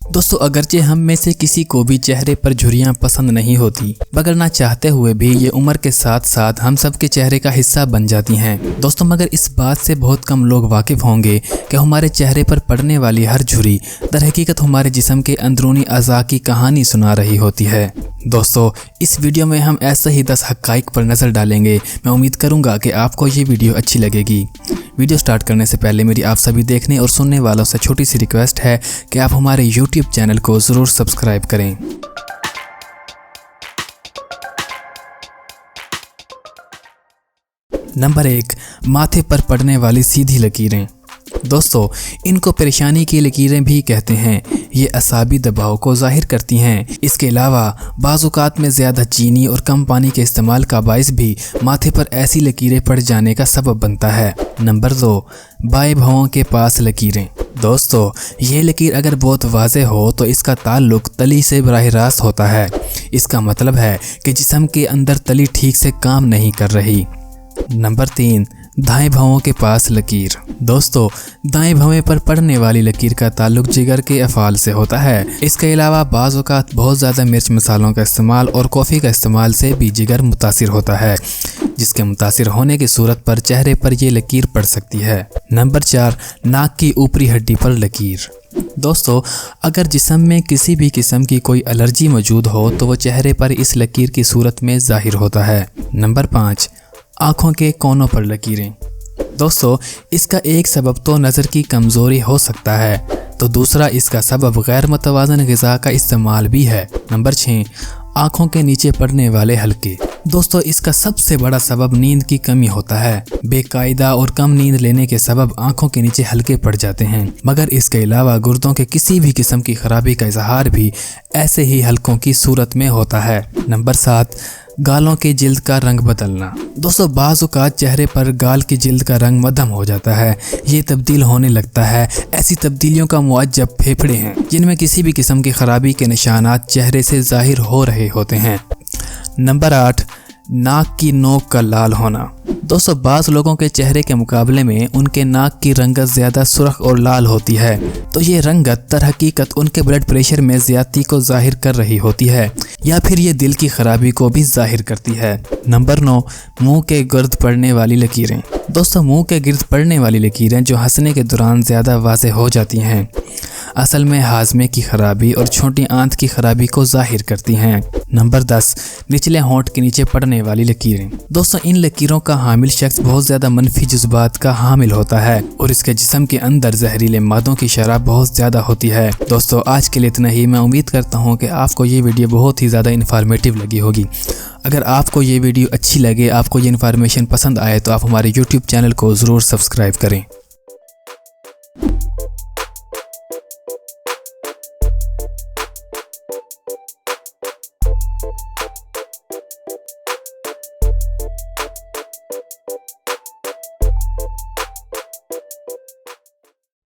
दोस्तों अगरचे हम में से किसी को भी चेहरे पर झुर्रियां पसंद नहीं होती, मगर ना चाहते हुए भी ये उम्र के साथ साथ हम सब के चेहरे का हिस्सा बन जाती हैं। दोस्तों मगर इस बात से बहुत कम लोग वाकिफ होंगे कि हमारे चेहरे पर पड़ने वाली हर झुर्री दर हकीकत हमारे जिस्म के अंदरूनी अज़ा की कहानी सुना रही होती है। दोस्तों इस वीडियो में हम ऐसे ही 10 हक़ाइक़ पर नज़र डालेंगे। मैं उम्मीद करूँगा कि आपको ये वीडियो अच्छी लगेगी। वीडियो स्टार्ट करने से पहले मेरी आप सभी देखने और सुनने वालों से छोटी सी रिक्वेस्ट है कि आप हमारे YouTube चैनल को ज़रूर सब्सक्राइब करें। नंबर 1, माथे पर पड़ने वाली सीधी लकीरें। दोस्तों इनको परेशानी की लकीरें भी कहते हैं। ये असाबी दबाव को जाहिर करती हैं। इसके अलावा बाज़-औक़ात में ज़्यादा चीनी और कम पानी के इस्तेमाल का बाइस भी माथे पर ऐसी लकीरें पड़ जाने का सबब बनता है। नंबर 2, बाएं भौं के पास लकीरें। दोस्तों ये लकीर अगर बहुत वाज़ेह हो तो इसका ताल्लुक तली से बराह रास्त होता है। इसका मतलब है कि जिस्म के अंदर तली ठीक से काम नहीं कर रही। नंबर 3, दाएं भौं के पास लकीर। दोस्तों दाएं भौं पर पड़ने वाली लकीर का ताल्लुक जिगर के अफ़ाल से होता है। इसके अलावा बाज़ औक़ात बहुत ज़्यादा मिर्च मसालों का इस्तेमाल और कॉफ़ी का इस्तेमाल से भी जिगर मुतासिर होता है, जिसके मुतासिर होने की सूरत पर चेहरे पर यह लकीर पड़ सकती है। नंबर 4, नाक की ऊपरी हड्डी पर लकीर। दोस्तों अगर जिस्म में किसी भी किस्म की कोई एलर्जी मौजूद हो तो वह चेहरे पर इस लकीर की सूरत में ज़ाहिर होता है। नंबर 5, आँखों के कोनों पर लकीरें। दोस्तों इसका एक सबब तो नज़र की कमज़ोरी हो सकता है, तो दूसरा इसका सबब गैर मुतवाज़न ग़िज़ा का इस्तेमाल भी है। नंबर 6, आँखों के नीचे पड़ने वाले हल्के। दोस्तों इसका सबसे बड़ा सबब नींद की कमी होता है। बेकायदा और कम नींद लेने के सबब आँखों के नीचे हल्के पड़ जाते हैं, मगर इसके अलावा गुर्दों के किसी भी किस्म की खराबी का इजहार भी ऐसे ही हल्कों की सूरत में होता है। नंबर 7, गालों की जिल्द का रंग बदलना। दोस्तों बाज़-औक़ात चेहरे पर गाल की जिल्द का रंग मध्यम हो जाता है। ये तब्दील होने लगता है। ऐसी तब्दीलियों का मुअज्जब फेफड़े हैं, जिनमें किसी भी किस्म की खराबी के निशानात चेहरे से ज़ाहिर हो रहे होते हैं। नंबर 8, नाक की नोक का लाल होना। दोस्तों बाज़ लोगों के चेहरे के मुकाबले में उनके नाक की रंगत ज़्यादा सुर्ख और लाल होती है, तो ये रंगत दर हकीकत उनके ब्लड प्रेशर में ज़्यादती को जाहिर कर रही होती है, या फिर ये दिल की खराबी को भी जाहिर करती है। नंबर 9, मुंह के गिर्द पड़ने वाली लकीरें। दोस्तों मुंह के गिर्द पड़ने वाली लकीरें जो हंसने के दौरान ज़्यादा वाज़ेह हो जाती हैं, असल में हाजमे की खराबी और छोटी आंत की खराबी को जाहिर करती हैं। नंबर 10, निचले होंठ के नीचे पड़ने वाली लकीरें। दोस्तों इन लकीरों का हामिल शख्स बहुत ज़्यादा मनफी जज्बात का हामिल होता है और इसके जिस्म के अंदर जहरीले मादों की शरह बहुत ज़्यादा होती है। दोस्तों आज के लिए इतना ही। मैं उम्मीद करता हूँ कि आपको ये वीडियो बहुत ही ज़्यादा इन्फॉर्मेटिव लगी होगी। अगर आपको ये वीडियो अच्छी लगे, आपको ये इन्फॉर्मेशन पसंद आए, तो आप हमारे YouTube चैनल को ज़रूर सब्सक्राइब करें।